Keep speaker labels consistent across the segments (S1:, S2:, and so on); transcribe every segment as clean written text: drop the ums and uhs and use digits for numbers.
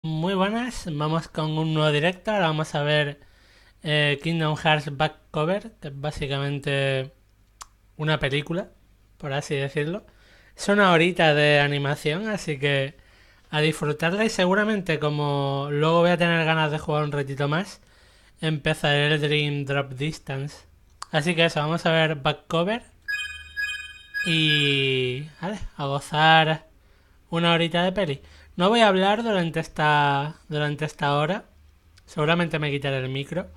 S1: Muy buenas, vamos con un nuevo directo. Ahora vamos a ver Kingdom Hearts Back Cover, que es básicamente una película, por así decirlo. Es una horita de animación, así que a disfrutarla y seguramente como luego voy a tener ganas de jugar un ratito más, empezaré el Dream Drop Distance. Así que eso, vamos a ver Back Cover y vale, a gozar una horita de peli. No voy a hablar durante esta hora. Seguramente me quitaré el micro.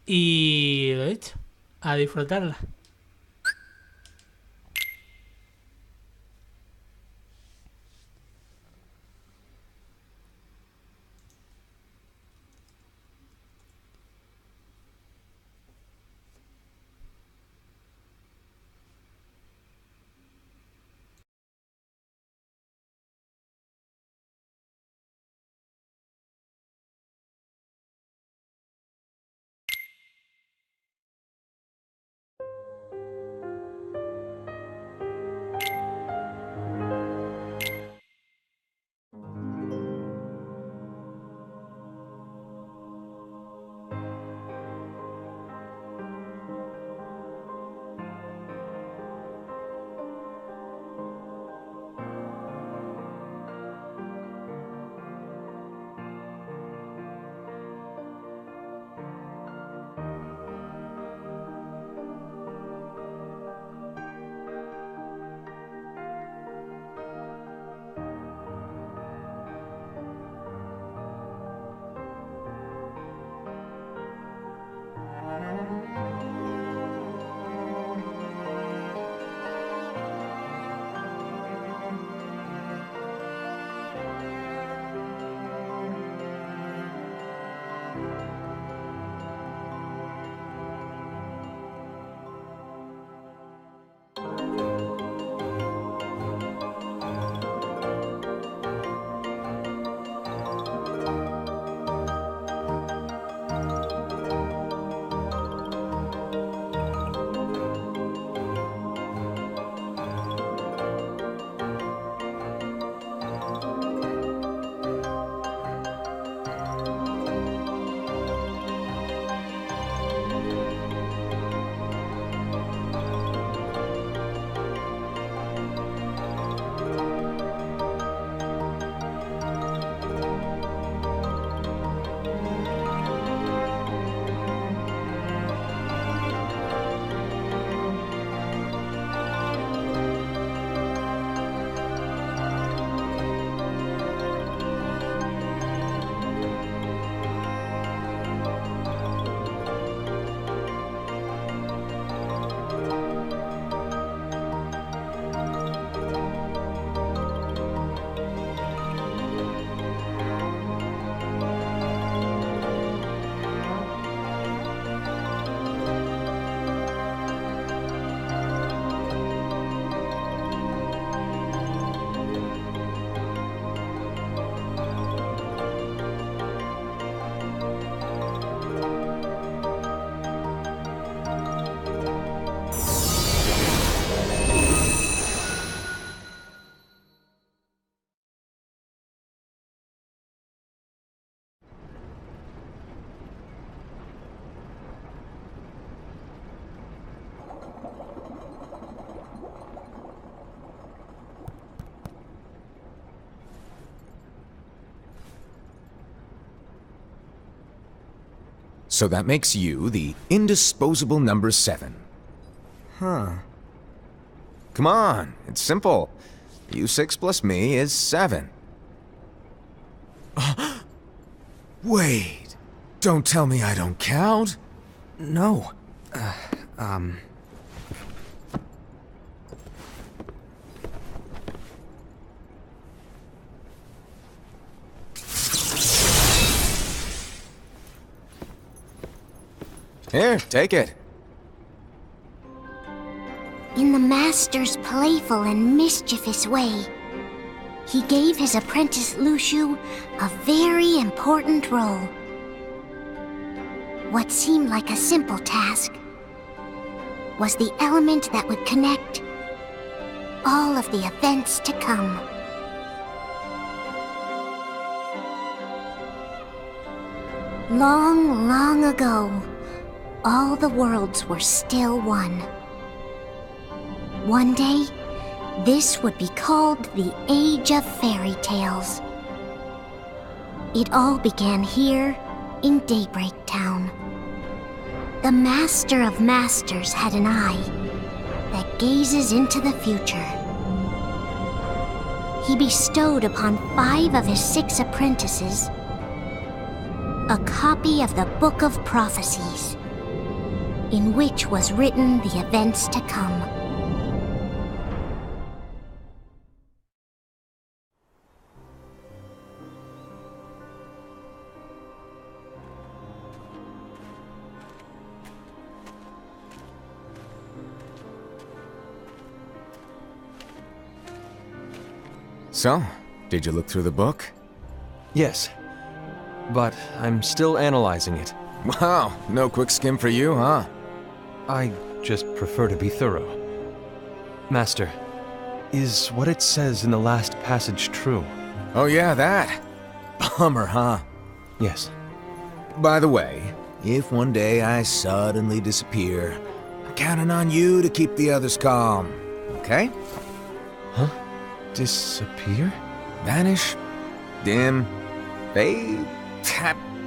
S1: Y lo dicho, a disfrutarla.
S2: So that makes you the indisposable number 7. Huh. Come on, it's simple. U6 plus me is 7. Wait, don't tell me I don't count.
S3: No.
S2: Here, take it.
S4: In the Master's playful and mischievous way, he gave his apprentice Luciu a very important role. What seemed like a simple task was the element that would connect all of the events to come. Long, long ago, all the worlds were still one. One day, this would be called the Age of Fairy Tales. It all began here in Daybreak Town. The Master of Masters had an eye that gazes into the future. He bestowed upon 5 of his 6 apprentices a copy of the Book of Prophecies, in which was written the events to come.
S2: So, did you look through the book?
S3: Yes, but I'm still analyzing it.
S2: Wow, no quick skim for you, huh?
S3: I just prefer to be thorough. Master, is what it says in the last passage true?
S2: Oh yeah, that. Bummer, huh?
S3: Yes.
S2: By the way, if one day I suddenly disappear, I'm counting on you to keep the others calm, okay?
S3: Huh? Disappear?
S2: Vanish? Dim? Fade?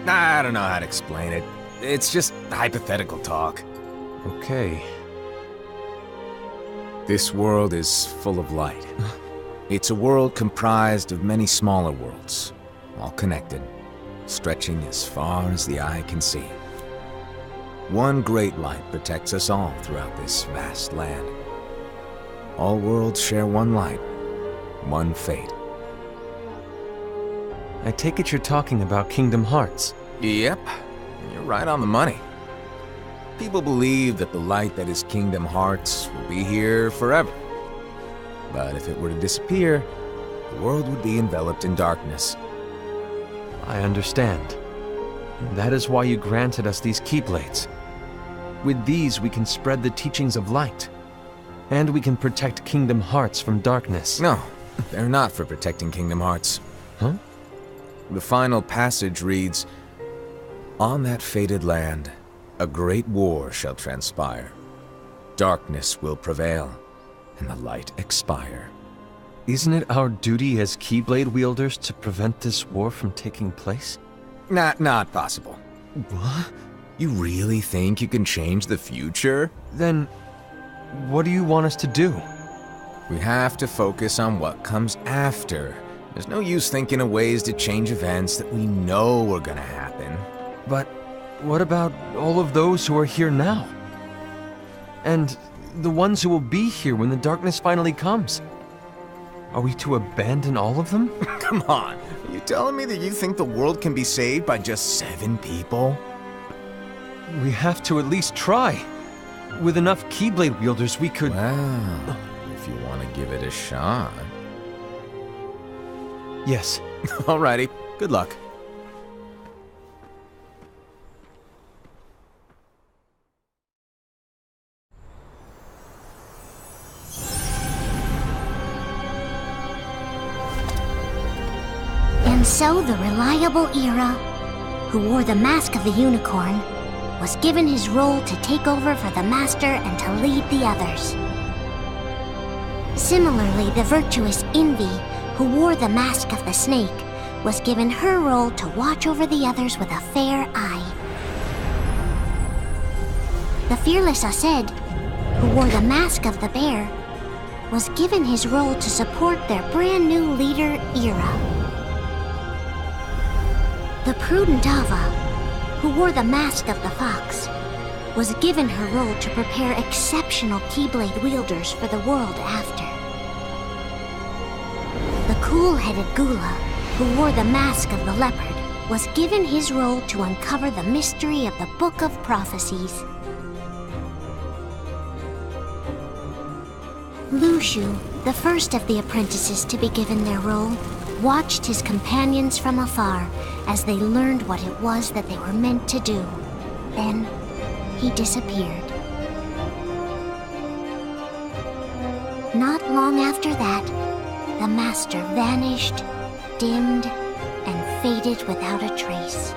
S2: I don't know how to explain it. It's just hypothetical talk.
S3: Okay.
S2: This world is full of light. It's a world comprised of many smaller worlds, all connected, stretching as far as the eye can see. One great light protects us all throughout this vast land. All worlds share one light, one fate.
S3: I take it you're talking about Kingdom Hearts.
S2: Yep, you're right on the money. People believe that the light that is Kingdom Hearts will be here forever. But if it were to disappear, the world would be enveloped in darkness.
S3: I understand. That is why you granted us these Keyblades. With these, we can spread the teachings of light. And we can protect Kingdom Hearts from darkness.
S2: No, they're not for protecting Kingdom Hearts.
S3: Huh?
S2: The final passage reads, "On that fated land, a great war shall transpire. Darkness will prevail, and the light expire."
S3: Isn't it our duty as Keyblade wielders to prevent this war from taking place?
S2: Not possible.
S3: What?
S2: You really think you can change the future?
S3: Then, what do you want us to do?
S2: We have to focus on what comes after. There's no use thinking of ways to change events that we know are gonna happen.
S3: But what about all of those who are here now? And the ones who will be here when the darkness finally comes? Are we to abandon all of them?
S2: Come on, are you telling me that you think the world can be saved by just 7 people?
S3: We have to at least try. With enough Keyblade wielders, we could...
S2: Well, if you want to give it a shot.
S3: Yes.
S2: Alrighty, good luck.
S4: And so the reliable Era, who wore the mask of the unicorn, was given his role to take over for the Master and to lead the others. Similarly, the virtuous Envy, who wore the mask of the snake, was given her role to watch over the others with a fair eye. The fearless Aced, who wore the mask of the bear, was given his role to support their brand new leader, Era. The prudent Ava, who wore the mask of the fox, was given her role to prepare exceptional Keyblade wielders for the world after. The cool-headed Gula, who wore the mask of the leopard, was given his role to uncover the mystery of the Book of Prophecies. Lushu, the first of the apprentices to be given their role, watched his companions from afar as they learned what it was that they were meant to do. Then, he disappeared. Not long after that, the Master vanished, dimmed, and faded without a trace.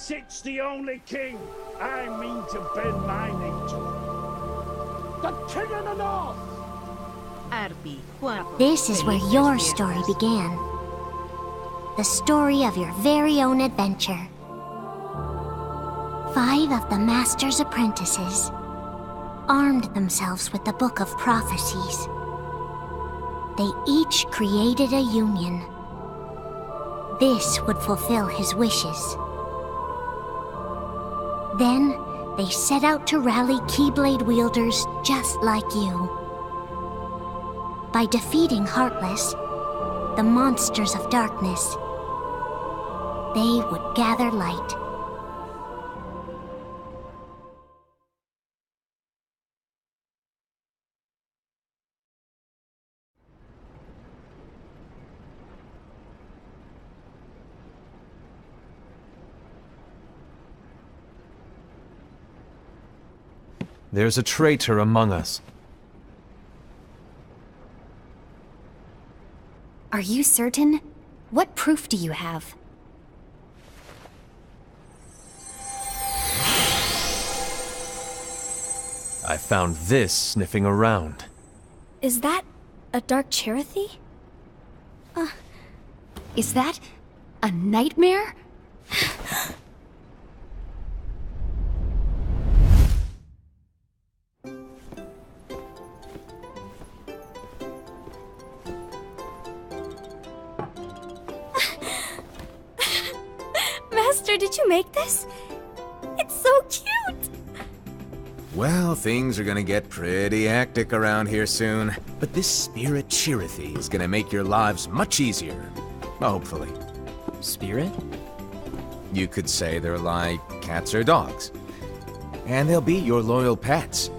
S5: sits the only king I mean to bend my knee to. The King of the North!
S4: This is where your story began. The story of your very own adventure. 5 of the Master's apprentices armed themselves with the Book of Prophecies. They each created a union. This would fulfill his wishes. Then, they set out to rally Keyblade wielders just like you. By defeating Heartless, the monsters of darkness, they would gather light.
S3: There's a traitor among us.
S6: Are you certain? What proof do you have?
S3: I found this sniffing around.
S6: Is that a dark Cherothy? Is that a nightmare? Master, did you make this? It's so cute!
S2: Well, things are gonna get pretty hectic around here soon. But this spirit Cherothy is gonna make your lives much easier. Hopefully.
S7: Spirit?
S2: You could say they're like cats or dogs. And they'll be your loyal pets.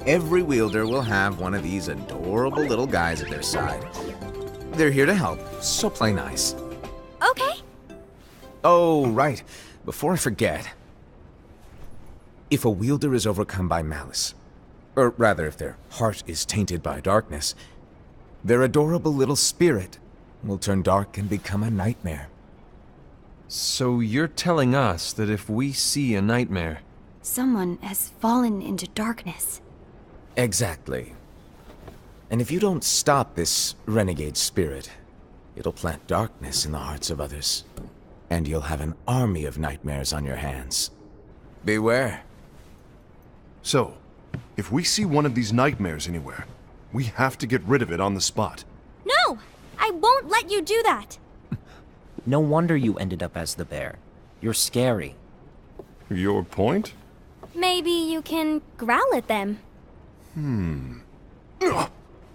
S2: Every wielder will have one of these adorable little guys at their side. They're here to help, so play nice.
S6: Okay.
S2: Oh, right. Before I forget. If a wielder is overcome by malice, or rather if their heart is tainted by darkness, their adorable little spirit will turn dark and become a nightmare.
S3: So you're telling us that if we see a nightmare...
S6: Someone has fallen into darkness.
S2: Exactly. And if you don't stop this renegade spirit, it'll plant darkness in the hearts of others. And you'll have an army of nightmares on your hands. Beware.
S8: So, if we see one of these nightmares anywhere, we have to get rid of it on the spot.
S6: No! I won't let you do that!
S7: No wonder you ended up as the bear. You're scary.
S8: Your point?
S6: Maybe you can growl at them.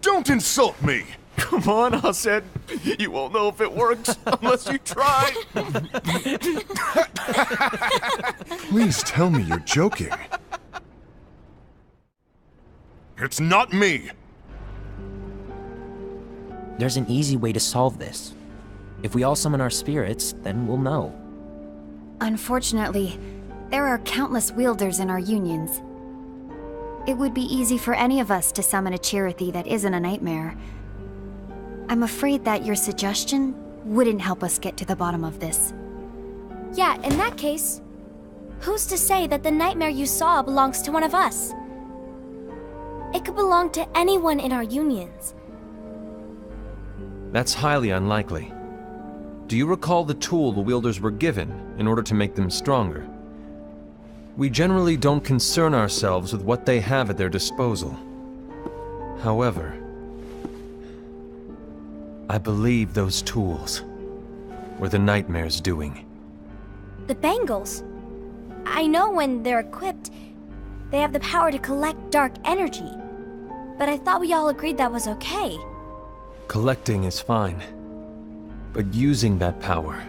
S8: Don't insult me!
S3: Come on, Hassan. You won't know if it works unless you try.
S8: Please tell me you're joking. It's not me!
S7: There's an easy way to solve this. If we all summon our spirits, then we'll know.
S6: Unfortunately, there are countless wielders in our unions. It would be easy for any of us to summon a Cherothy that isn't a nightmare. I'm afraid that your suggestion wouldn't help us get to the bottom of this.
S9: Yeah, in that case, who's to say that the nightmare you saw belongs to one of us? It could belong to anyone in our unions.
S3: That's highly unlikely. Do you recall the tool the wielders were given in order to make them stronger? We generally don't concern ourselves with what they have at their disposal. However, I believe those tools were the nightmare's doing.
S9: The bangles. I know when they're equipped, they have the power to collect dark energy. But I thought we all agreed that was okay.
S3: Collecting is fine, but using that power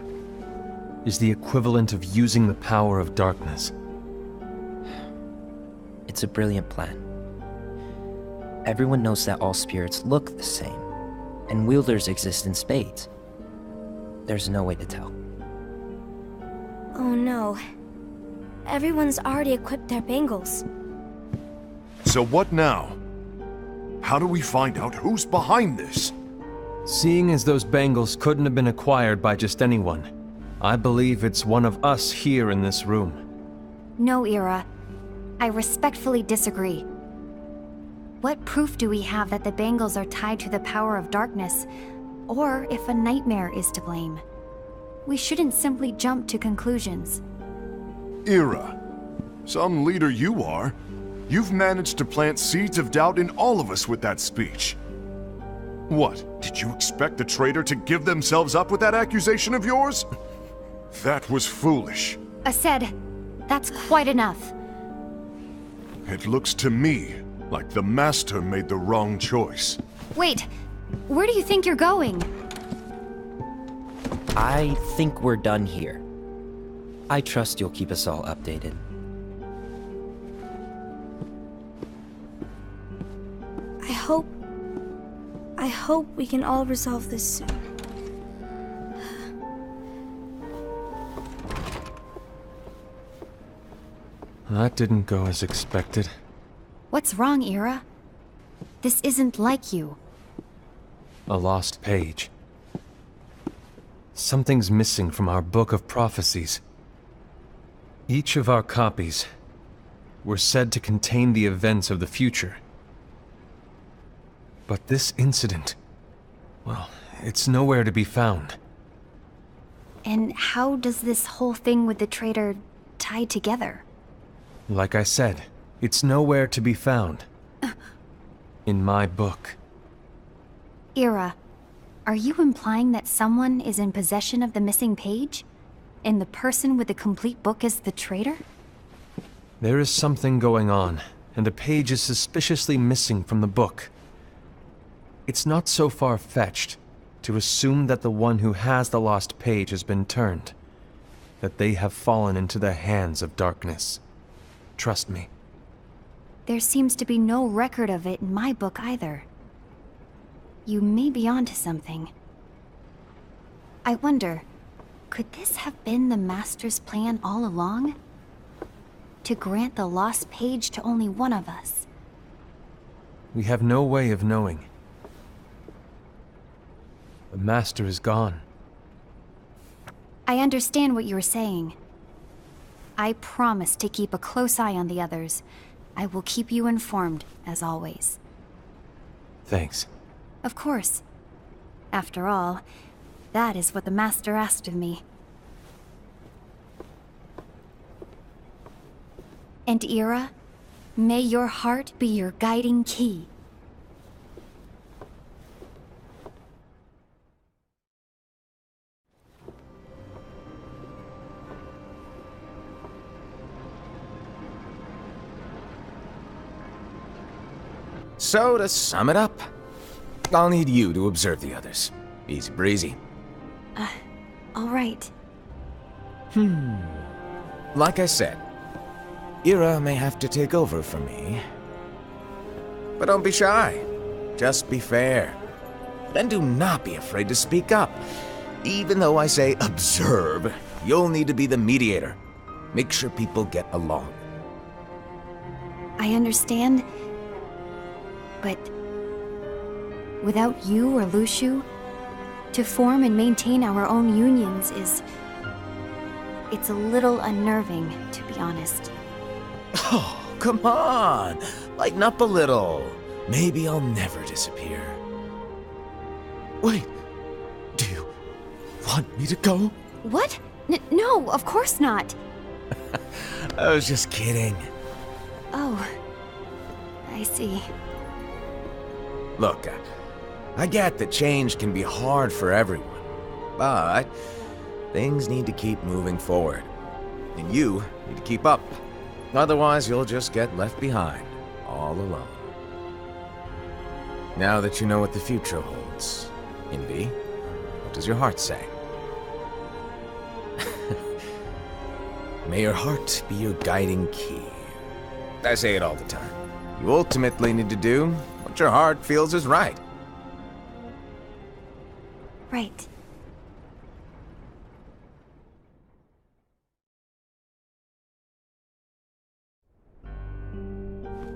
S3: is the equivalent of using the power of darkness.
S7: It's a brilliant plan. Everyone knows that all spirits look the same, and wielders exist in spades. There's no way to tell.
S9: Oh no. Everyone's already equipped their bangles.
S8: So what now? How do we find out who's behind this?
S3: Seeing as those bangles couldn't have been acquired by just anyone, I believe it's one of us here in this room.
S6: No, Ira. I respectfully disagree. What proof do we have that the bangles are tied to the power of darkness, or if a nightmare is to blame? We shouldn't simply jump to conclusions.
S8: Ira, some leader you are. You've managed to plant seeds of doubt in all of us with that speech. What, did you expect the traitor to give themselves up with that accusation of yours? That was foolish.
S6: Aced, that's quite enough.
S8: It looks to me like the Master made the wrong choice.
S6: Wait, where do you think you're going?
S7: I think we're done here. I trust you'll keep us all updated.
S9: I hope we can all resolve this soon.
S3: That didn't go as expected.
S6: What's wrong, Ira? This isn't like you.
S3: A lost page. Something's missing from our book of prophecies. Each of our copies were said to contain the events of the future. But this incident, well, it's nowhere to be found.
S6: And how does this whole thing with the traitor tie together?
S3: Like I said, it's nowhere to be found. In my book.
S6: Ira, are you implying that someone is in possession of the missing page? And the person with the complete book is the traitor?
S3: There is something going on, and a page is suspiciously missing from the book. It's not so far-fetched to assume that the one who has the lost page has been turned, that they have fallen into the hands of darkness. Trust me.
S6: There seems to be no record of it in my book either. You may be onto something. I wonder, could this have been the Master's plan all along? To grant the lost page to only one of us?
S3: We have no way of knowing. The Master is gone.
S6: I understand what you're saying. I promise to keep a close eye on the others. I will keep you informed, as always.
S3: Thanks.
S6: Of course. After all, that is what the Master asked of me. And Ira, may your heart be your guiding key.
S2: So, to sum it up, I'll need you to observe the others. Easy breezy.
S6: All right.
S2: Like I said, Ira may have to take over for me. But don't be shy. Just be fair. And do not be afraid to speak up. Even though I say observe, you'll need to be the mediator. Make sure people get along.
S6: I understand. But without you or Luciu, to form and maintain our own unions is... it's a little unnerving, to be honest.
S2: Oh, come on! Lighten up a little. Maybe I'll never disappear. Wait, do you want me to go?
S6: What? No, of course not.
S2: I was just kidding.
S6: Oh, I see.
S2: Look, I get that change can be hard for everyone, but things need to keep moving forward. And you need to keep up. Otherwise, you'll just get left behind, all alone. Now that you know what the future holds, Invi, what does your heart say? May your heart be your guiding key. I say it all the time. You ultimately need to do what your heart feels is right.
S6: Right.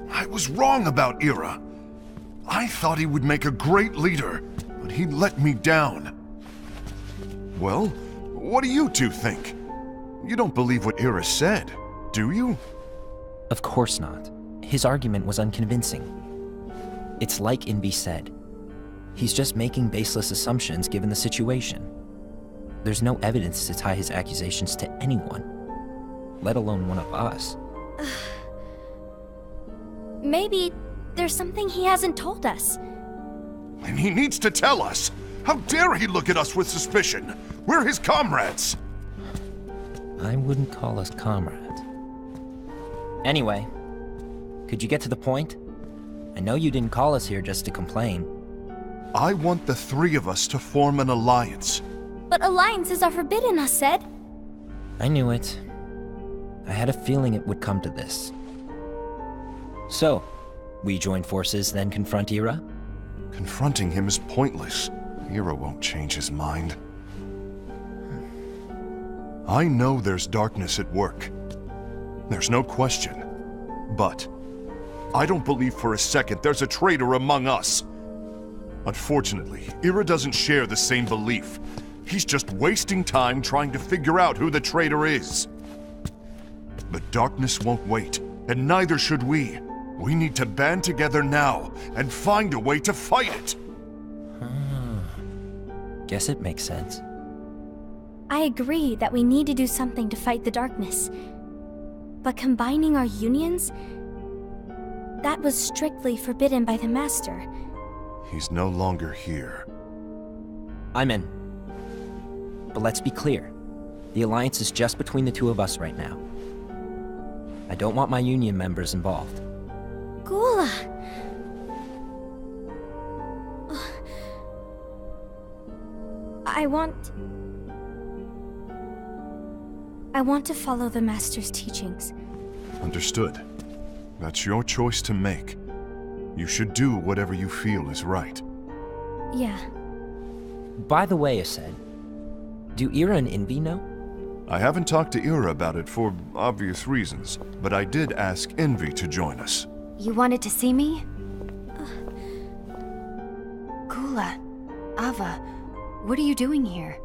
S8: I was wrong about Ira. I thought he would make a great leader, but he let me down. Well, What do you two think? You don't believe what Ira said, do you?
S7: Of course not. His argument was unconvincing. It's like Invi said. He's just making baseless assumptions given the situation. There's no evidence to tie his accusations to anyone, let alone one of us.
S9: Maybe there's something he hasn't told us.
S8: And he needs to tell us! How dare he look at us with suspicion? We're his comrades!
S7: I wouldn't call us comrades. Anyway, could you get to the point? I know you didn't call us here just to complain.
S8: I want the three of us to form an alliance.
S9: But alliances are forbidden, us said.
S7: I knew it. I had a feeling it would come to this. So, we join forces, then confront Ira?
S8: Confronting him is pointless. Ira won't change his mind. I know there's darkness at work. There's no question. But I don't believe for a second there's a traitor among us. Unfortunately, Ira doesn't share the same belief. He's just wasting time trying to figure out who the traitor is. The darkness won't wait, and neither should we. We need to band together now and find a way to fight it.
S7: Guess it makes sense.
S9: I agree that we need to do something to fight the darkness. But combining our unions? That was strictly forbidden by the Master.
S8: He's no longer here.
S7: I'm in. But let's be clear. The alliance is just between the two of us right now. I don't want my union members involved.
S9: Gula! I want to follow the Master's teachings.
S8: Understood. That's your choice to make. You should do whatever you feel is right.
S9: Yeah.
S7: By the way, Ased, do Ira and Invi know?
S8: I haven't talked to Ira about it for obvious reasons, but I did ask Envy to join us.
S6: You wanted to see me? Gula, Ava, what are you doing here?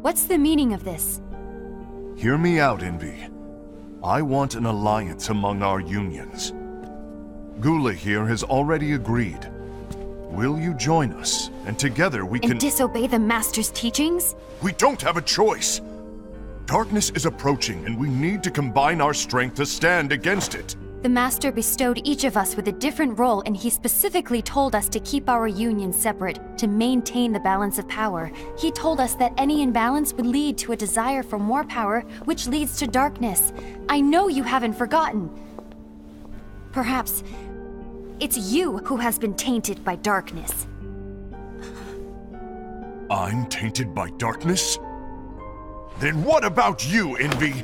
S6: What's the meaning of this?
S8: Hear me out, Envy. I want an alliance among our unions. Gula here has already agreed. Will you join us? And together we can—
S6: And disobey the Master's teachings?
S8: We don't have a choice! Darkness is approaching, and we need to combine our strength to stand against it.
S6: The Master bestowed each of us with a different role, and he specifically told us to keep our union separate, to maintain the balance of power. He told us that any imbalance would lead to a desire for more power, which leads to darkness. I know you haven't forgotten. Perhaps it's you who has been tainted by darkness.
S8: I'm tainted by darkness? Then what about you, Envy?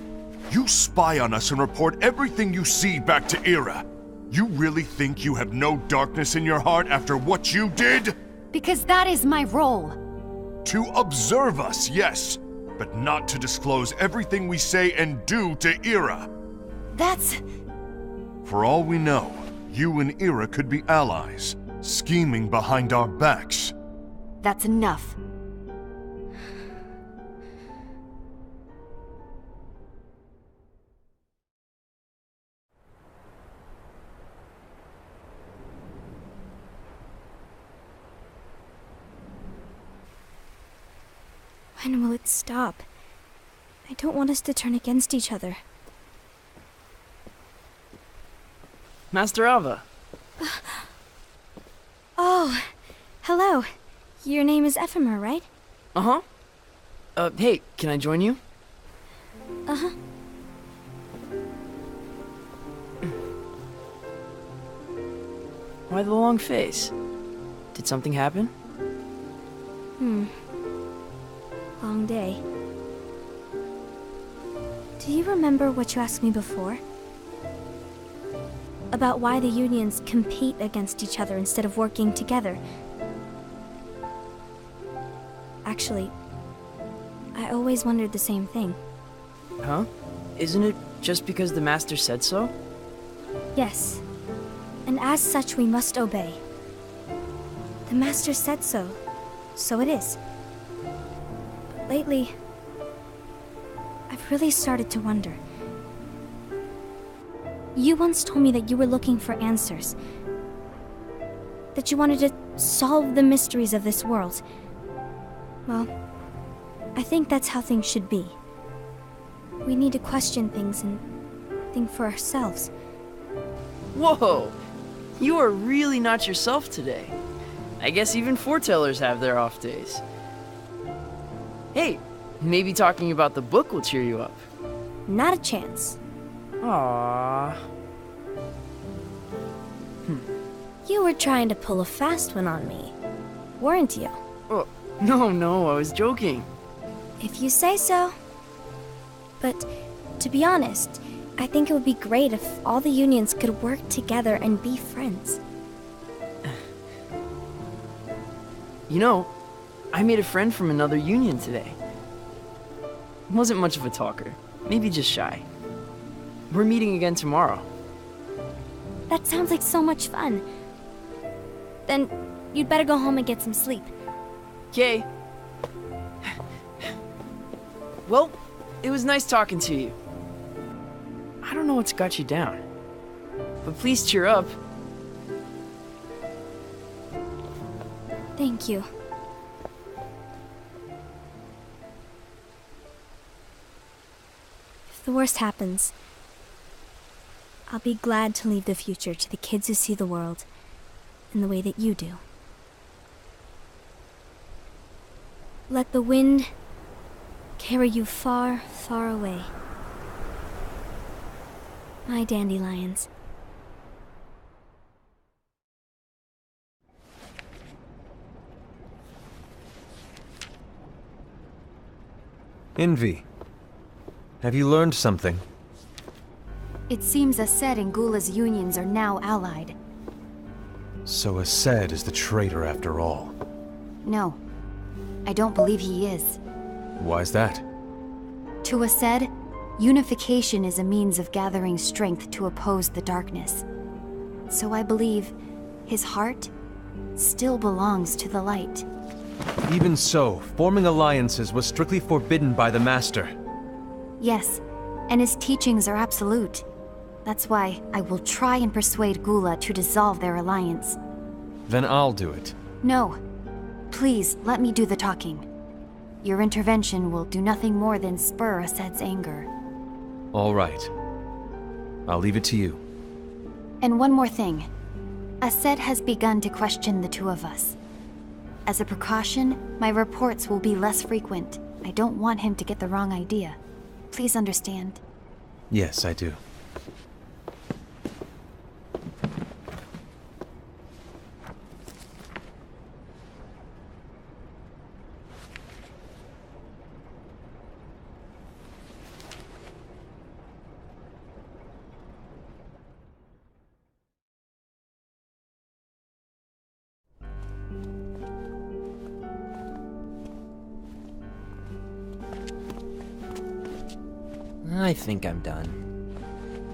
S8: You spy on us and report everything you see back to Ira. You really think you have no darkness in your heart after what you did?
S6: Because that is my role.
S8: To observe us, yes, but not to disclose everything we say and do to Ira.
S6: That's...
S8: For all we know, you and Ira could be allies, scheming behind our backs.
S6: That's enough.
S9: When will it stop? I don't want us to turn against each other.
S10: Master Ava.
S9: Oh, hello. Your name is Ephemer, right?
S10: Uh-huh. Hey, can I join you?
S9: Uh-huh.
S10: Why the long face? Did something happen?
S9: Long day. Do you remember what you asked me before? About why the unions compete against each other instead of working together. Actually, I always wondered the same thing.
S10: Huh? Isn't it just because the Master said so?
S9: Yes. And as such, we must obey. The Master said so. So it is. lately, I've really started to wonder. You once told me that you were looking for answers. That you wanted to solve the mysteries of this world. Well, I think that's how things should be. We need to question things and think for ourselves.
S10: Whoa! You are really not yourself today. I guess even foretellers have their off days. Hey, maybe talking about the book will cheer you up.
S9: Not a chance.
S10: Aww.
S9: You were trying to pull a fast one on me, weren't you?
S10: Oh, no, I was joking.
S9: If you say so. But, to be honest, I think it would be great if all the unions could work together and be friends.
S10: You know, I made a friend from another union today. Wasn't much of a talker, maybe just shy. We're meeting again tomorrow.
S9: That sounds like so much fun. Then, you'd better go home and get some sleep.
S10: Okay. Well, it was nice talking to you. I don't know what's got you down, but please cheer up.
S9: Thank you. If the worst happens, I'll be glad to leave the future to the kids who see the world in the way that you do. Let the wind carry you far, far away. My dandelions.
S3: Envy, have you learned something?
S6: It seems Ased and Gula's unions are now allied.
S3: So Ased is the traitor after all.
S6: No, I don't believe he is.
S3: Why's that?
S6: To Ased, unification is a means of gathering strength to oppose the darkness. So I believe his heart still belongs to the light.
S3: Even so, forming alliances was strictly forbidden by the Master.
S6: Yes, and his teachings are absolute. That's why I will try and persuade Gula to dissolve their alliance.
S3: Then I'll do it.
S6: No. Please, let me do the talking. Your intervention will do nothing more than spur Ased's anger.
S3: All right. I'll leave it to you.
S6: And one more thing. Ased has begun to question the two of us. As a precaution, my reports will be less frequent. I don't want him to get the wrong idea. Please understand.
S3: Yes, I do.
S7: I think I'm done.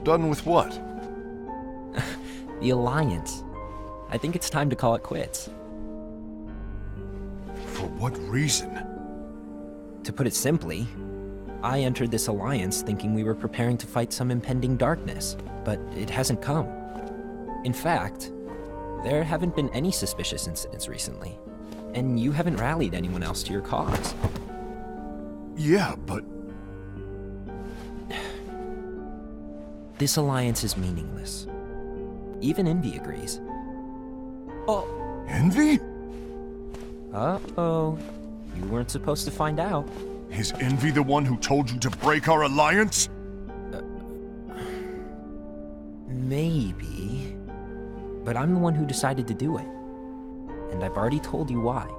S8: Done with what?
S7: The Alliance. I think it's time to call it quits.
S8: For what reason?
S7: To put it simply, I entered this alliance thinking we were preparing to fight some impending darkness, but it hasn't come. In fact, there haven't been any suspicious incidents recently, and you haven't rallied anyone else to your cause.
S8: Yeah, but...
S7: This alliance is meaningless. Even Envy agrees.
S8: Oh. Envy?
S7: Uh-oh. You weren't supposed to find out.
S8: Is Envy the one who told you to break our alliance?
S7: Maybe. But I'm the one who decided to do it. And I've already told you why.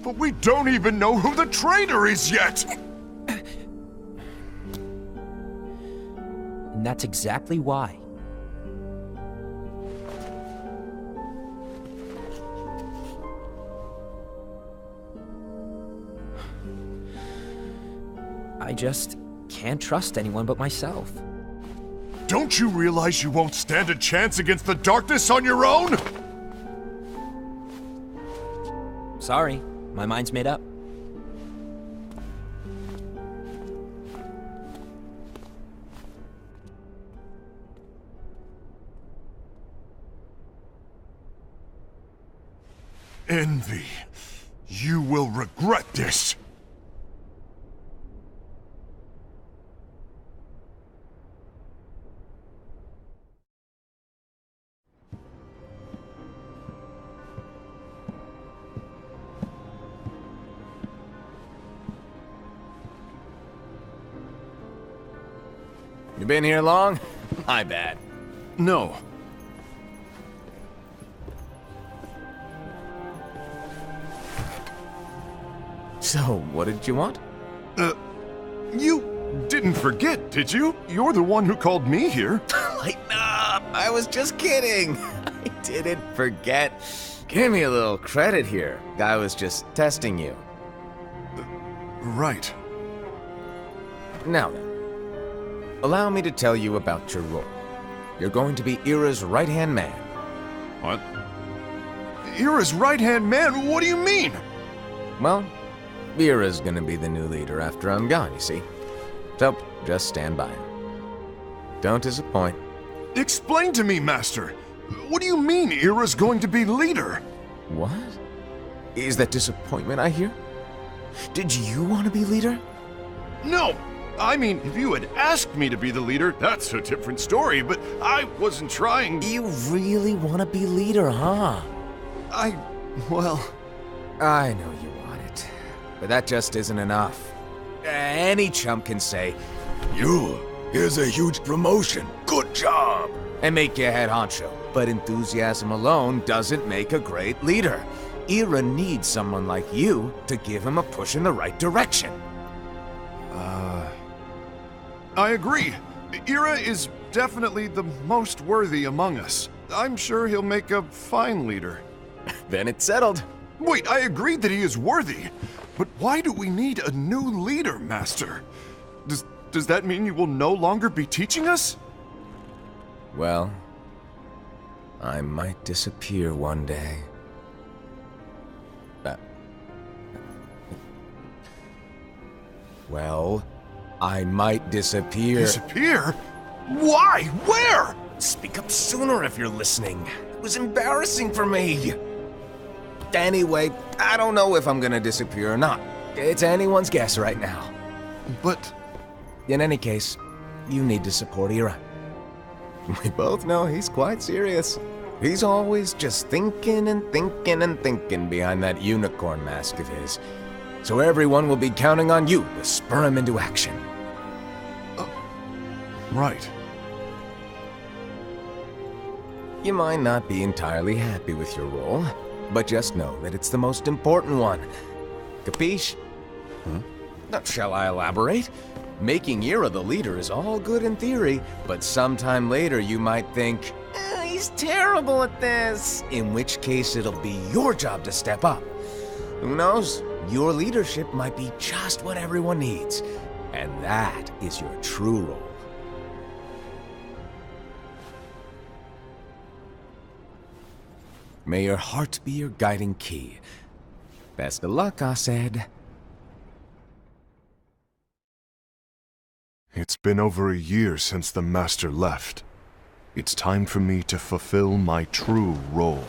S8: But we don't even know who the traitor is yet!
S7: And that's exactly why. I just can't trust anyone but myself.
S8: Don't you realize you won't stand a chance against the darkness on your own?
S7: Sorry, my mind's made up.
S8: Envy. You will regret this.
S2: You been here long? My bad.
S8: No.
S2: So, what did you want?
S8: You didn't forget, did you? You're the one who called me here.
S2: Lighten up! I was just kidding. I didn't forget. Give me a little credit here. I was just testing you.
S8: Right.
S2: Now then, allow me to tell you about your role. You're going to be Ira's right-hand man.
S8: What? Ira's right-hand man? What do you mean?
S2: Well, Ira's gonna be the new leader after I'm gone, you see. So, just stand by. Don't disappoint.
S8: Explain to me, Master. What do you mean Ira's going to be leader?
S2: What? Is that disappointment I hear? Did you want to be leader?
S8: No! I mean, if you had asked me to be the leader, that's a different story, but I wasn't trying.
S2: You really want to be leader, huh?
S8: Well...
S2: I know you want it, but that just isn't enough. Any chump can say, here's a huge promotion, good job, and make you head honcho. But enthusiasm alone doesn't make a great leader. Ira needs someone like you to give him a push in the right direction.
S8: I agree. Ira is definitely the most worthy among us. I'm sure he'll make a fine leader.
S2: Then it's settled.
S8: Wait, I agreed that he is worthy. But why do we need a new leader, Master? Does that mean you will no longer be teaching us?
S2: Well, I might disappear one day. Well, I might disappear.
S8: Disappear? Why? Where?
S2: Speak up sooner if you're listening. It was embarrassing for me. Anyway, I don't know if I'm gonna disappear or not. It's anyone's guess right now.
S8: But...
S2: In any case, you need to support Ira. We both know he's quite serious. He's always just thinking and thinking and thinking behind that unicorn mask of his. So everyone will be counting on you to spur him into action.
S8: Right.
S2: You might not be entirely happy with your role, but just know that it's the most important one. Capiche? Shall I elaborate? Making Ira the leader is all good in theory, but sometime later you might think, he's terrible at this. In which case it'll be your job to step up. Who knows? Your leadership might be just what everyone needs. And that is your true role. May your heart be your guiding key. Best of luck, I said.
S8: It's been over a year since the Master left. It's time for me to fulfill my true role.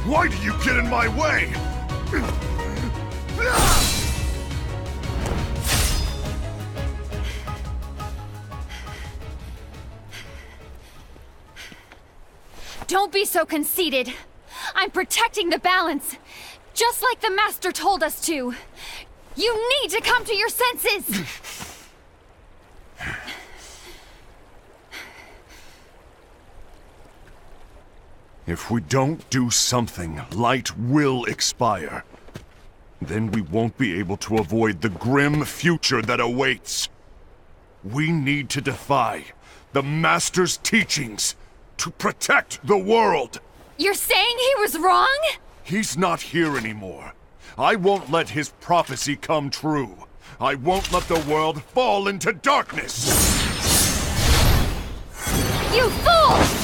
S8: Why do you get in my way?
S6: Don't be so conceited. I'm protecting the balance, just like the Master told us to. You need to come to your senses!
S8: If we don't do something, light will expire. Then we won't be able to avoid the grim future that awaits. We need to defy the Master's teachings to protect the world.
S6: You're saying he was wrong?
S8: He's not here anymore. I won't let his prophecy come true. I won't let the world fall into darkness!
S6: You fool!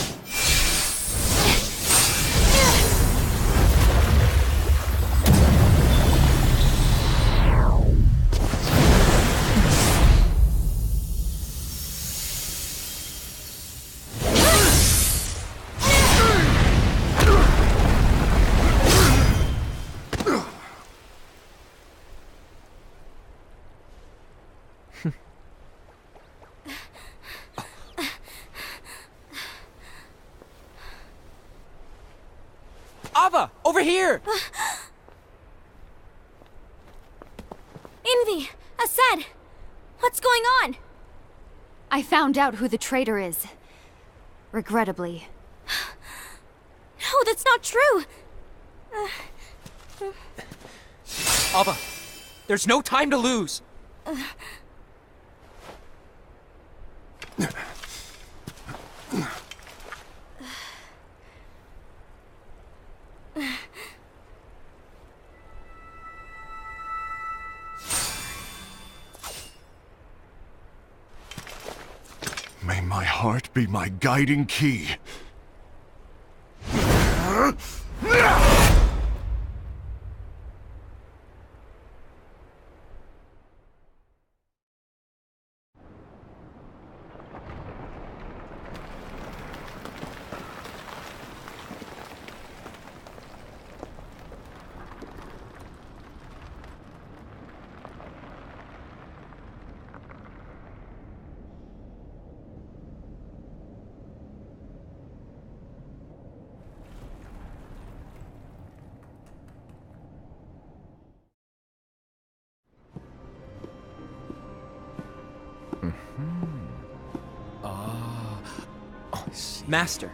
S7: Ava, over here!
S9: Envy! Asad! What's going on?
S6: I found out who the traitor is. Regrettably.
S9: No, that's not true!
S7: Ava, there's no time to lose!
S8: May my heart be my guiding key.
S7: Master.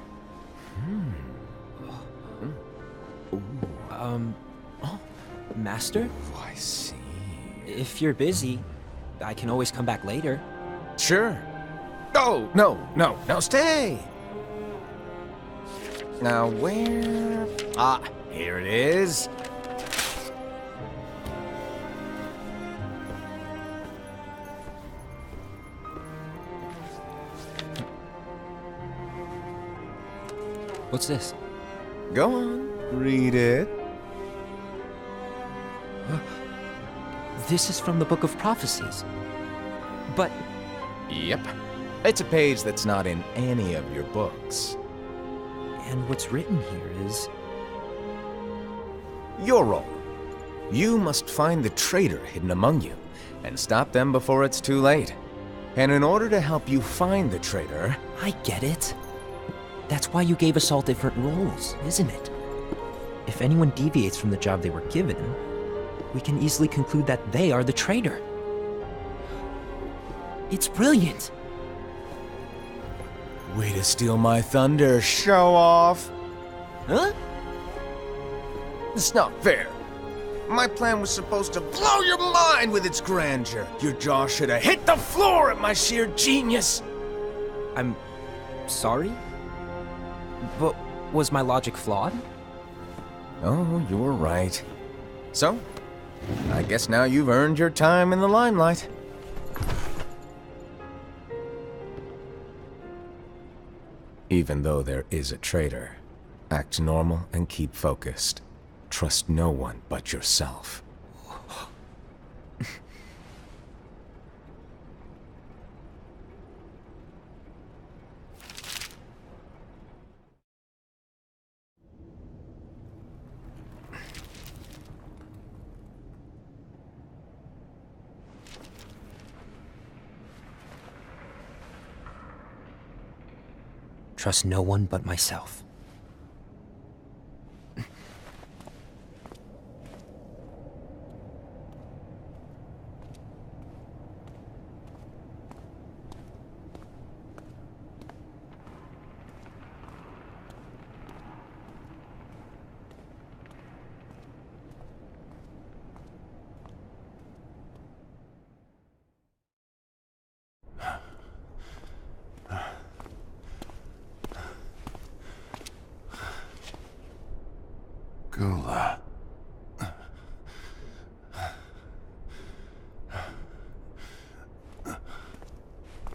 S7: Master?
S2: Oh, I see.
S7: If you're busy, I can always come back later.
S2: Sure. Oh, no, stay! Now where... Ah, here it is.
S7: What's this?
S2: Go on, read it.
S7: This is from the Book of Prophecies. But
S2: Yep. It's a page that's not in any of your books.
S7: and what's written here is...
S2: Your role. You must find the traitor hidden among you, and stop them before it's too late. And in order to help you find the traitor...
S7: I get it. That's why you gave us all different roles, isn't it? If anyone deviates from the job they were given, we can easily conclude that they are the traitor. It's brilliant.
S2: Way to steal my thunder, show off!
S7: Huh?
S2: It's not fair. My plan was supposed to blow your mind with its grandeur. Your jaw should have hit the floor at my sheer genius.
S7: I'm sorry? But was my logic flawed?
S2: Oh, you were right. So, I guess now you've earned your time in the limelight. Even though there is a traitor, act normal and keep focused. Trust no one but yourself.
S7: Trust no one but myself.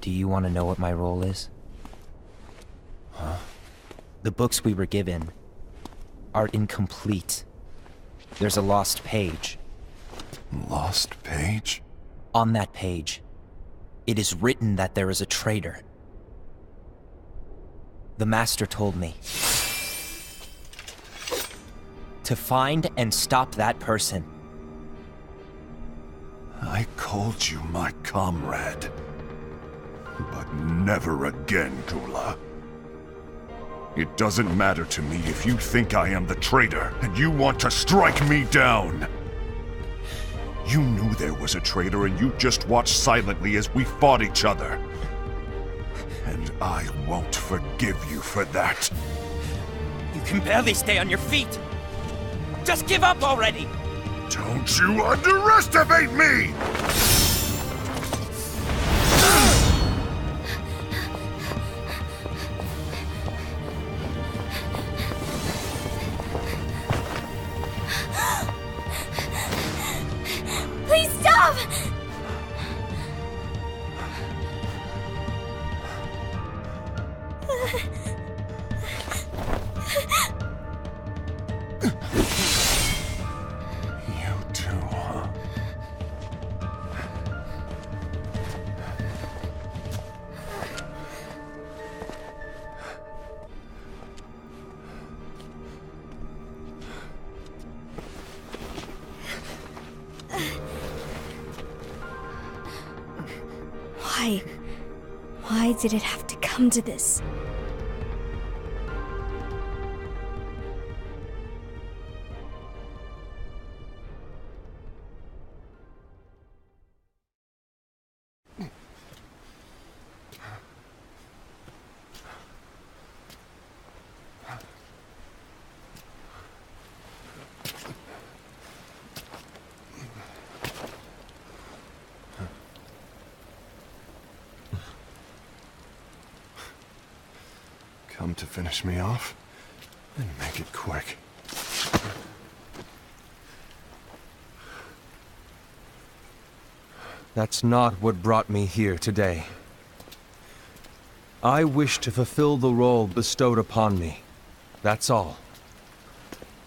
S7: Do you want to know what my role is?
S3: Huh?
S7: The books we were given are incomplete. There's a lost page.
S8: Lost page?
S7: On that page, it is written that there is a traitor. The Master told me to find and stop that person.
S8: I called you my comrade. But never again, Gula. It doesn't matter to me if you think I am the traitor and you want to strike me down. You knew there was a traitor and you just watched silently as we fought each other. And I won't forgive you for that.
S7: You can barely stay on your feet. Just give up already!
S8: Don't you underestimate me!
S9: Please stop!
S8: You too, huh?
S9: Why? Why did it have to come to this?
S8: Come to finish me off? Then make it quick.
S3: That's not what brought me here today. I wish to fulfill the role bestowed upon me. That's all.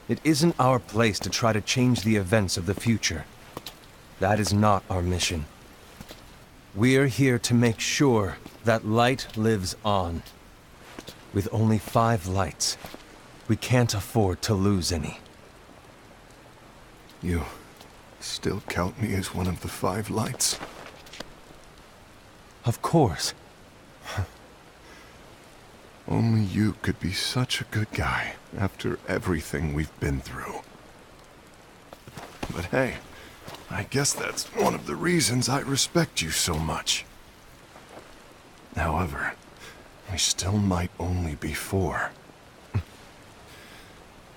S3: It isn't our place to try to change the events of the future. That is not our mission. We're here to make sure that light lives on. With only 5 lights, we can't afford to lose any.
S8: You still count me as one of the 5 lights?
S3: Of course.
S8: Only you could be such a good guy after everything we've been through. But hey, I guess that's one of the reasons I respect you so much. However, we still might only be 4.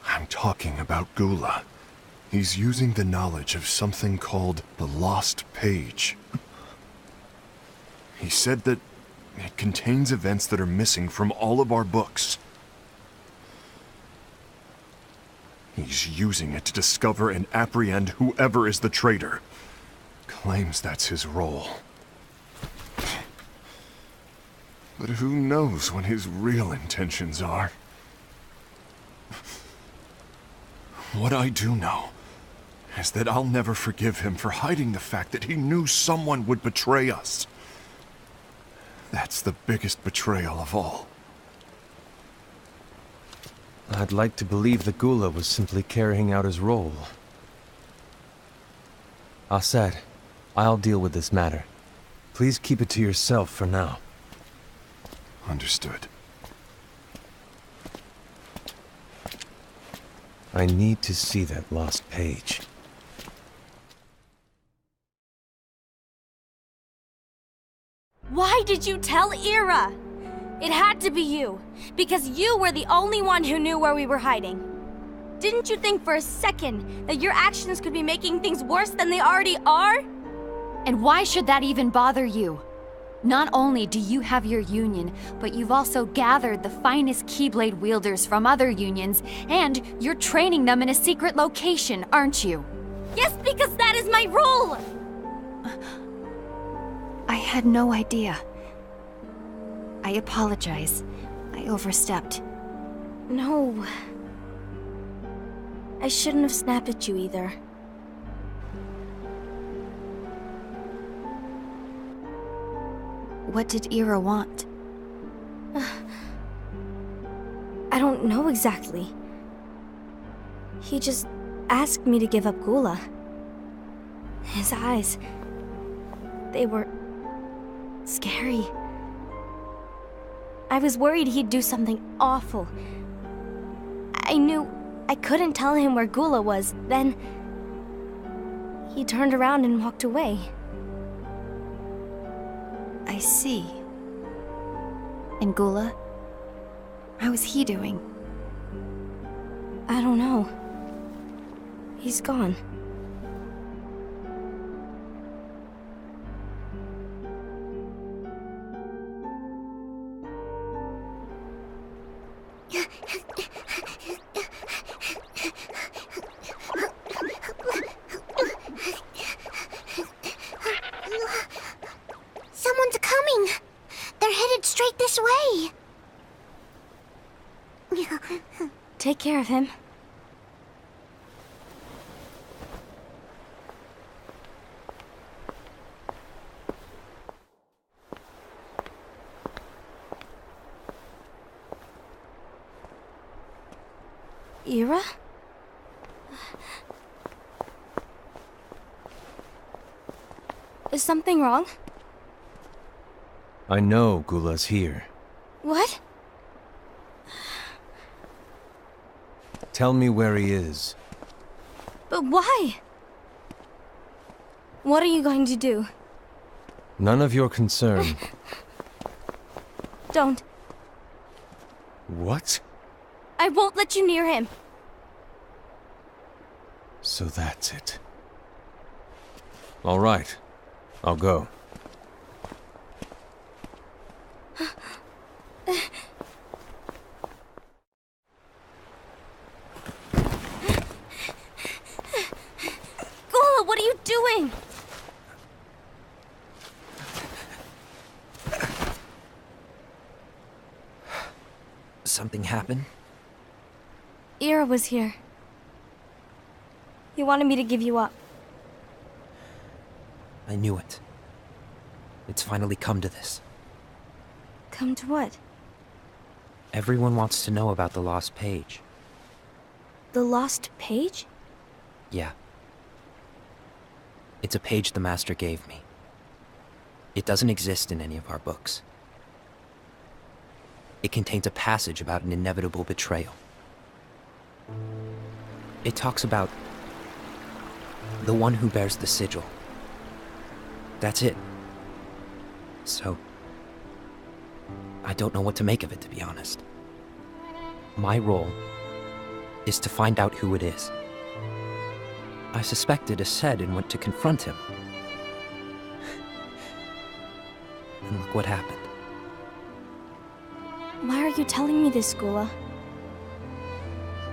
S8: I'm talking about Gula. He's using the knowledge of something called the Lost Page. He said that it contains events that are missing from all of our books. He's using it to discover and apprehend whoever is the traitor. Claims that's his role. But who knows what his real intentions are? What I do know is that I'll never forgive him for hiding the fact that he knew someone would betray us. That's the biggest betrayal of all.
S3: I'd like to believe that Gula was simply carrying out his role. Aset, I'll deal with this matter. Please keep it to yourself for now.
S8: Understood.
S3: I need to see that lost page.
S9: Why did you tell Ira? It had to be you, because you were the only one who knew where we were hiding. Didn't you think for a second that your actions could be making things worse than they already are?
S6: And why should that even bother you? Not only do you have your union, but you've also gathered the finest Keyblade wielders from other unions, and you're training them in a secret location, aren't you?
S9: Yes, because that is my role!
S6: I had no idea. I apologize. I overstepped.
S9: No. I shouldn't have snapped at you either.
S6: What did Ira want?
S9: I don't know exactly. He just asked me to give up Gula. His eyes... they were... scary. I was worried he'd do something awful. I knew I couldn't tell him where Gula was. Then... he turned around and walked away.
S6: I see. And Gula? How is he doing?
S9: I don't know. He's gone.
S4: Someone's coming! They're headed straight this way!
S9: Take care of him. Ira? Is something wrong?
S3: I know Gula's here.
S9: What?
S3: Tell me where he is.
S9: But why? What are you going to do?
S3: None of your concern.
S9: Don't.
S3: What?
S9: I won't let you near him.
S3: So that's it. All right. I'll go.
S9: Gula, what are you doing?
S7: Something happened?
S9: Ira was here. He wanted me to give you up.
S7: I knew it. It's finally come to this.
S9: Come to what?
S7: Everyone wants to know about the lost page.
S9: The lost page?
S7: Yeah. It's a page the Master gave me. It doesn't exist in any of our books. It contains a passage about an inevitable betrayal. It talks about the one who bears the sigil. That's it. So, I don't know what to make of it, to be honest. My role is to find out who it is. I suspected Ased and went to confront him. And look what happened.
S9: Why are you telling me this, Gula?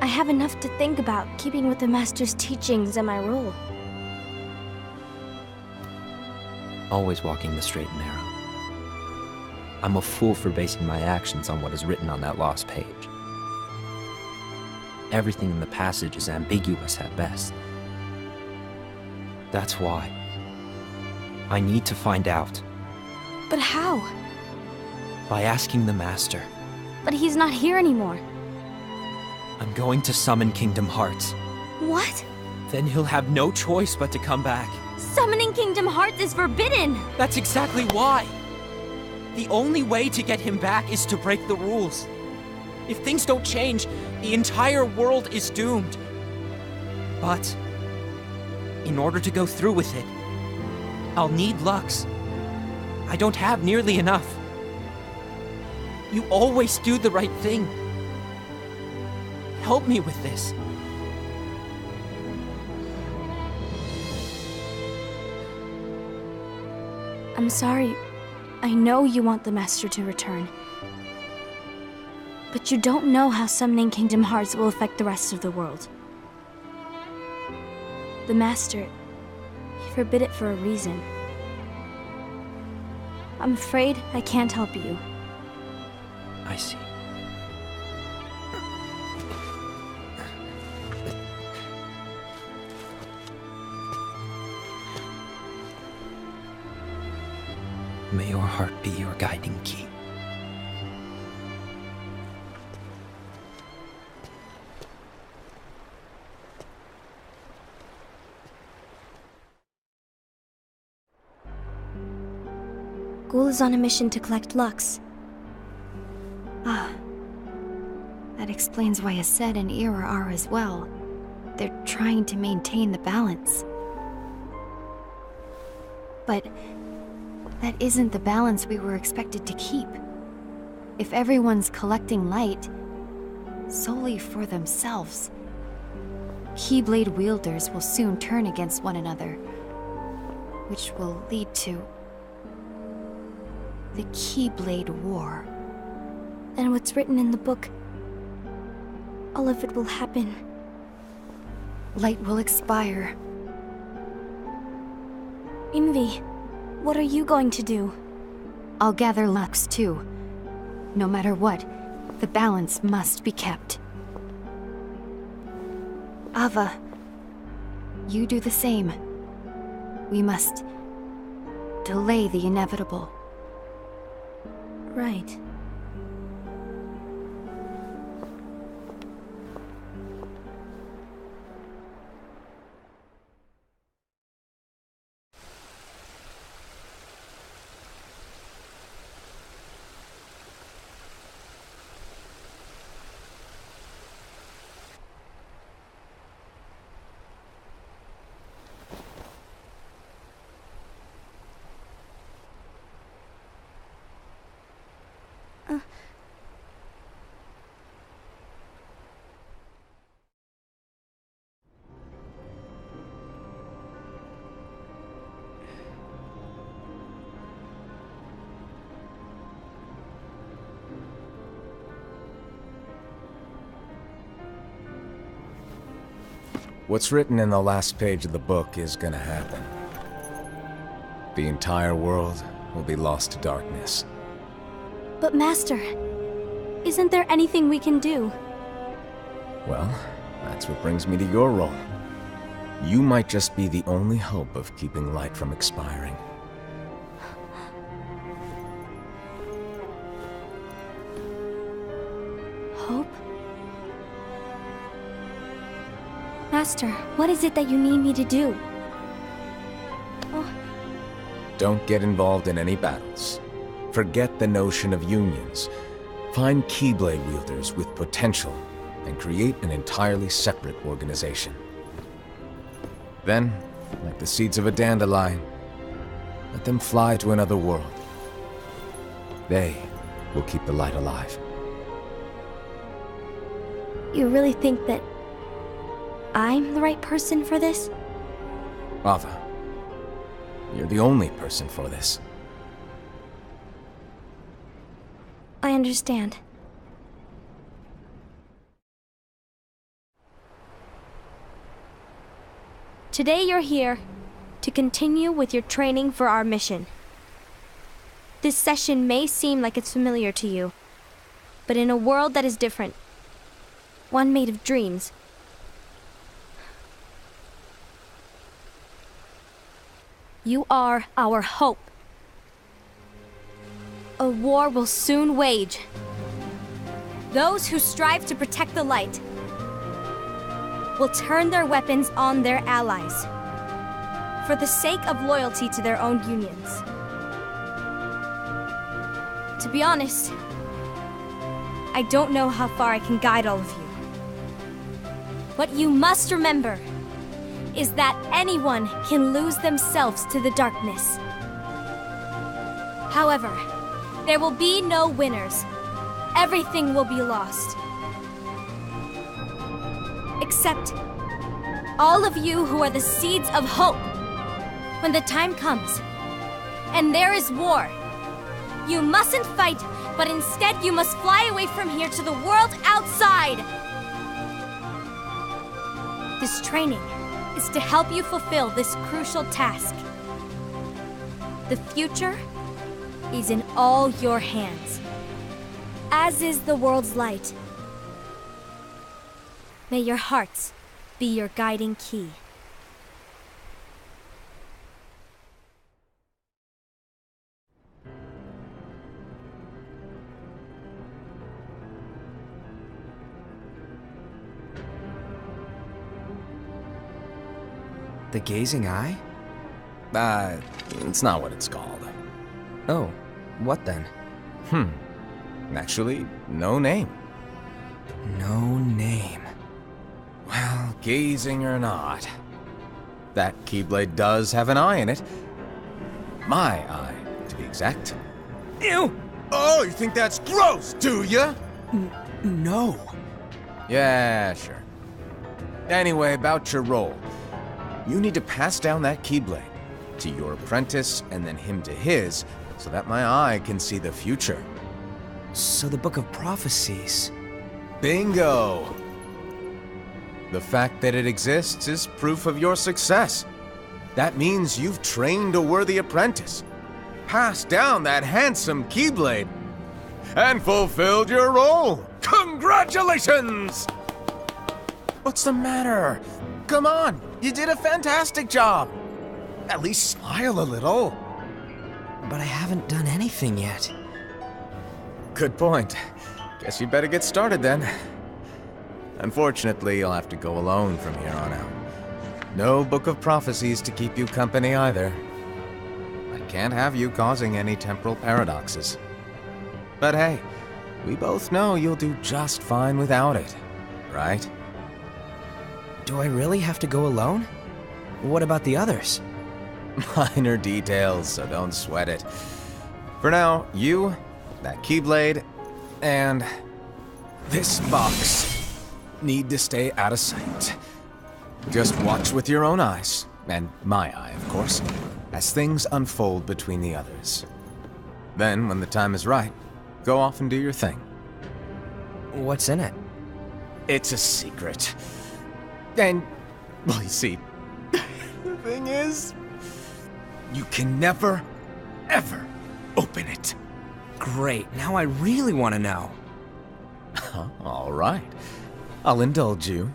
S9: I have enough to think about, keeping with the Master's teachings and my role.
S7: Always walking the straight and narrow. I'm a fool for basing my actions on what is written on that lost page. Everything in the passage is ambiguous at best. That's why I need to find out.
S9: But how?
S7: By asking the Master.
S9: But he's not here anymore.
S7: I'm going to summon Kingdom Hearts.
S9: What?
S7: Then he'll have no choice but to come back.
S9: Summoning Kingdom Hearts is forbidden!
S7: That's exactly why! The only way to get him back is to break the rules. If things don't change, the entire world is doomed. But, in order to go through with it, I'll need Lux. I don't have nearly enough. You always do the right thing. Help me with this.
S9: I'm sorry. I know you want the Master to return. But you don't know how summoning Kingdom Hearts will affect the rest of the world. The Master, he forbid it for a reason. I'm afraid I can't help you.
S7: I see. May your heart be your guiding key.
S9: Ghoul is on a mission to collect Lux.
S6: Ah. That explains why Ased and Ira are as well. They're trying to maintain the balance. But that isn't the balance we were expected to keep. If everyone's collecting light solely for themselves, Keyblade wielders will soon turn against one another, which will lead to the Keyblade War.
S9: And what's written in the book, all of it will happen.
S6: Light will expire.
S9: Envy, what are you going to do?
S6: I'll gather Lux too. No matter what, the balance must be kept. Ava, you do the same. We must delay the inevitable.
S9: Right.
S2: What's written in the last page of the book is gonna happen. The entire world will be lost to darkness.
S9: But Master, isn't there anything we can do?
S2: Well, that's what brings me to your role. You might just be the only hope of keeping light from expiring.
S9: Hope? Master, what is it that you need me to do? Oh.
S2: Don't get involved in any battles. Forget the notion of unions. Find Keyblade wielders with potential and create an entirely separate organization. Then, like the seeds of a dandelion, let them fly to another world. They will keep the light alive.
S9: You really think that I'm the right person for this?
S2: Ava, you're the only person for this.
S9: I understand. Today you're here to continue with your training for our mission. This session may seem like it's familiar to you, but in a world that is different, one made of dreams, you are our hope. A war will soon wage. Those who strive to protect the light will turn their weapons on their allies for the sake of loyalty to their own unions. To be honest, I don't know how far I can guide all of you. What you must remember is that anyone can lose themselves to the darkness. However, there will be no winners. Everything will be lost. Except all of you who are the seeds of hope. When the time comes, and there is war, you mustn't fight, but instead you must fly away from here to the world outside. This training is to help you fulfill this crucial task. The future is in all your hands. as is the world's light. May your hearts be your guiding key.
S7: The gazing eye?
S2: It's not what it's called.
S7: Oh, what then?
S2: Actually, no name.
S7: No name.
S2: Well, gazing or not, that Keyblade does have an eye in it. My eye, to be exact.
S7: Ew!
S2: Oh, you think that's gross, do ya?
S7: No.
S2: Yeah, sure. Anyway, about your role. You need to pass down that Keyblade to your apprentice and then him to his, so that my eye can see the future.
S7: So the Book of Prophecies...
S2: Bingo! The fact that it exists is proof of your success. That means you've trained a worthy apprentice, passed down that handsome Keyblade, and fulfilled your role. Congratulations! What's the matter? Come on, you did a fantastic job. At least smile a little.
S7: But I haven't done anything yet.
S2: Good point. Guess you better get started then. Unfortunately, you'll have to go alone from here on out. No Book of Prophecies to keep you company either. I can't have you causing any temporal paradoxes. But hey, we both know you'll do just fine without it, right?
S7: Do I really have to go alone? What about the others?
S2: Minor details, so don't sweat it. For now, you, that Keyblade, and this box need to stay out of sight. Just watch with your own eyes, and my eye, of course, as things unfold between the others. Then, when the time is right, go off and do your thing.
S7: What's in it?
S2: It's a secret. And, well, you see, the thing is, you can never, ever open it.
S7: Great, now I really want to know.
S2: All right. I'll indulge you.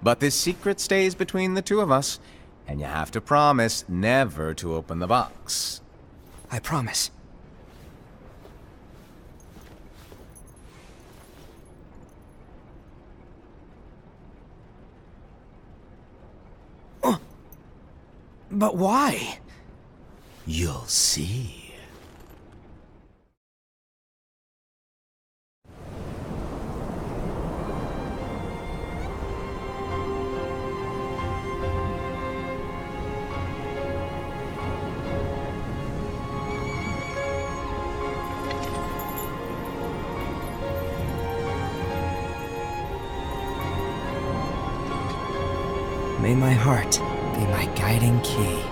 S2: But this secret stays between the two of us, and you have to promise never to open the box.
S7: I promise. But why?
S2: You'll see.
S7: May my heart be my guiding key.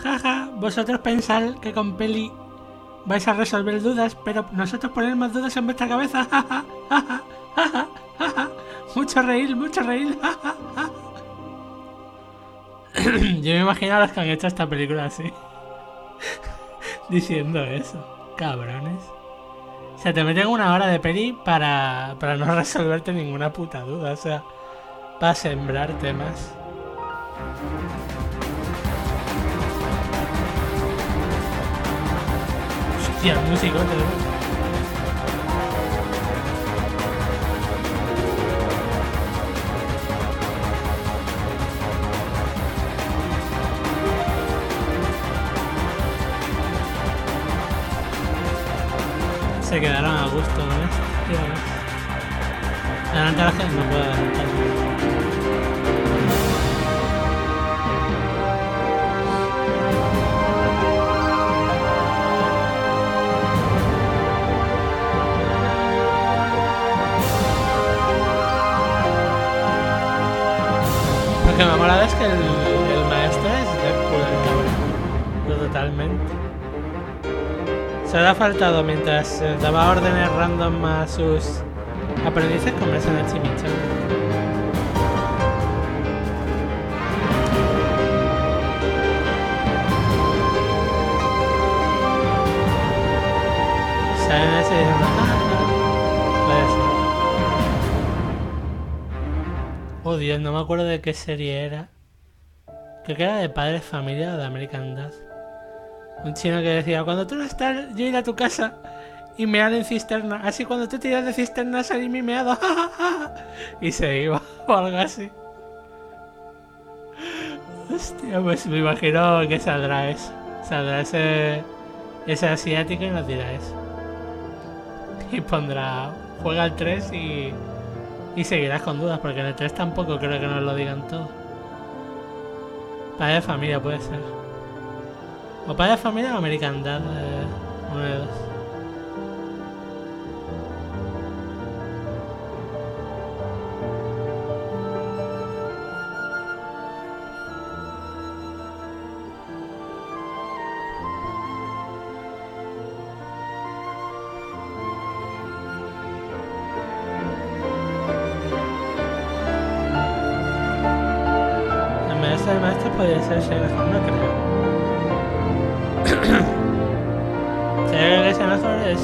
S1: Jaja, vosotros pensáis que con Peli vais a resolver dudas, pero nosotros ponemos más dudas en vuestra cabeza. Mucho reír, mucho reír. Yo me imagino a los que han hecho esta película así. Diciendo eso. Cabrones. O sea, te meten una hora de peli para no resolverte ninguna puta duda. O sea, para sembrar temas. Hostia, el músico, se quedaron a gusto, ¿no? Adelante a la gente, no puedo adelantar. Lo que me ha molado es que el maestro es Deadpool, el cabrón. Pero totalmente. Solo ha faltado mientras daba órdenes random a sus aprendices comerse una chimichanga. Salen ese diciendo, puede ser. Oh Dios, no me acuerdo de qué serie era. Creo que era de Padre Familia o de American Dad. Un chino que decía, cuando tú no estás, yo iré a tu casa y mear en cisterna. Así cuando tú tiras de cisterna salí mi meado. Y se iba o algo así. Hostia, pues me imagino que saldrá eso. Saldrá ese asiático y nos dirá eso. Y pondrá, juega al 3 y seguirás con dudas, porque en el 3 tampoco creo que nos lo digan todo. Padre de Familia puede ser. O Padre de Familia o American Dad, uno de dos. El maestro podría ser Sherlock, no creo. Creo que Sherlock es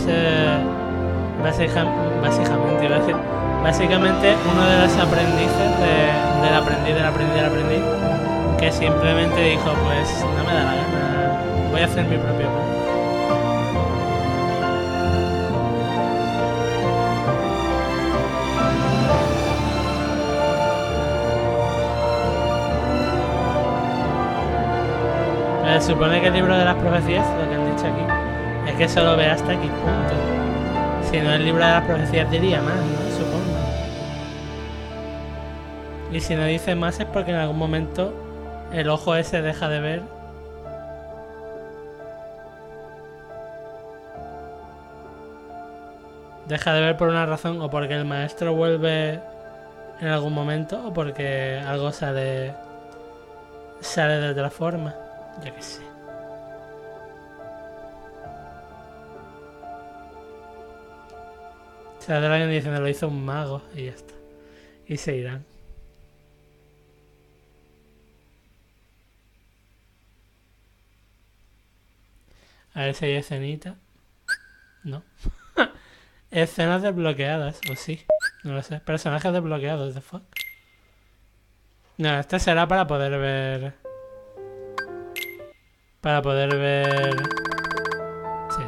S1: básicamente iba a decir, básicamente uno de los aprendices del aprendiz que simplemente dijo, pues no me da la gana, voy a hacer mi propio plan. Se supone que el libro de las profecías, lo que han dicho aquí, es que solo ve hasta aquí, punto. Si no, el libro de las profecías diría más, ¿no? Supongo. Y si no dice más es porque en algún momento el ojo ese deja de ver. Deja de ver por una razón, o porque el maestro vuelve en algún momento, o porque algo sale de otra forma. Yo qué sé. Saldrá alguien diciendo lo hizo un mago y ya está. Y se irán. A ver si hay escenita. No. Escenas desbloqueadas, o sí. No lo sé. Personajes desbloqueados, the fuck. No, este será para poder ver. Para poder ver. Sí.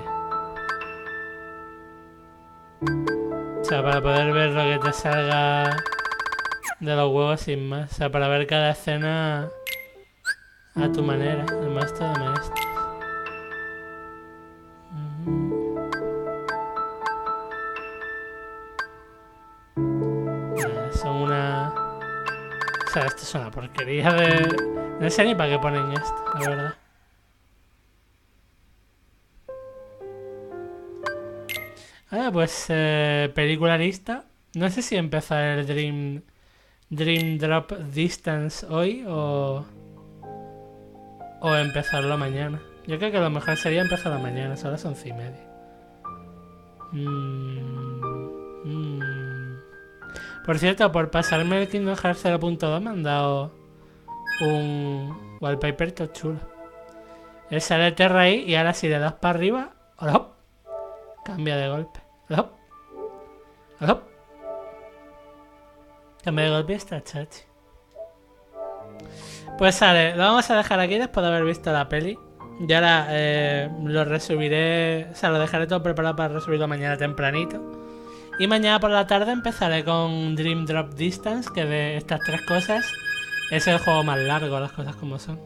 S1: O sea, para poder ver lo que te salga de los huevos sin más. O sea, para ver cada escena a tu manera. El maestro de maestros. Son una. O sea, esto es una porquería de. No sé ni para qué ponen esto, la verdad. Pues película lista. No sé si empezar el Dream Drop Distance hoy o empezarlo mañana. Yo creo que lo mejor sería empezarlo mañana, son las 11:30. Por cierto, por pasarme el Kingdom Hearts 0.2 me han dado un wallpaper todo chulo. Él sale el Terra ahí y ahora si le das para arriba, ¡hop! Cambia de golpe. ¡Hop! ¡Hop! Cambia de golpe y está chachi. Pues sale, lo vamos a dejar aquí después de haber visto la peli. Y ahora lo resubiré, o sea, lo dejaré todo preparado para resubirlo mañana tempranito. Y mañana por la tarde empezaré con Dream Drop Distance, que de estas tres cosas es el juego más largo, las cosas como son.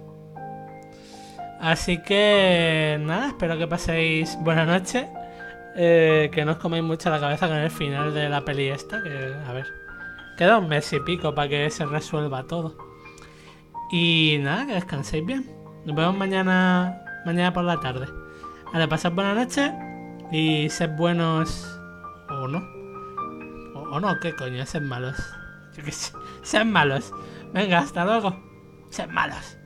S1: Así que nada, espero que paséis buena noche. Que no os coméis mucho la cabeza con el final de la peli esta, que a ver, queda un mes y pico para que se resuelva todo. Y nada, que descanséis bien. Nos vemos mañana por la tarde. Vale, pasad buena noche y sed buenos o no. O no, qué coño, sed malos. Yo qué sé. Sean malos. Venga, hasta luego. Sean malos.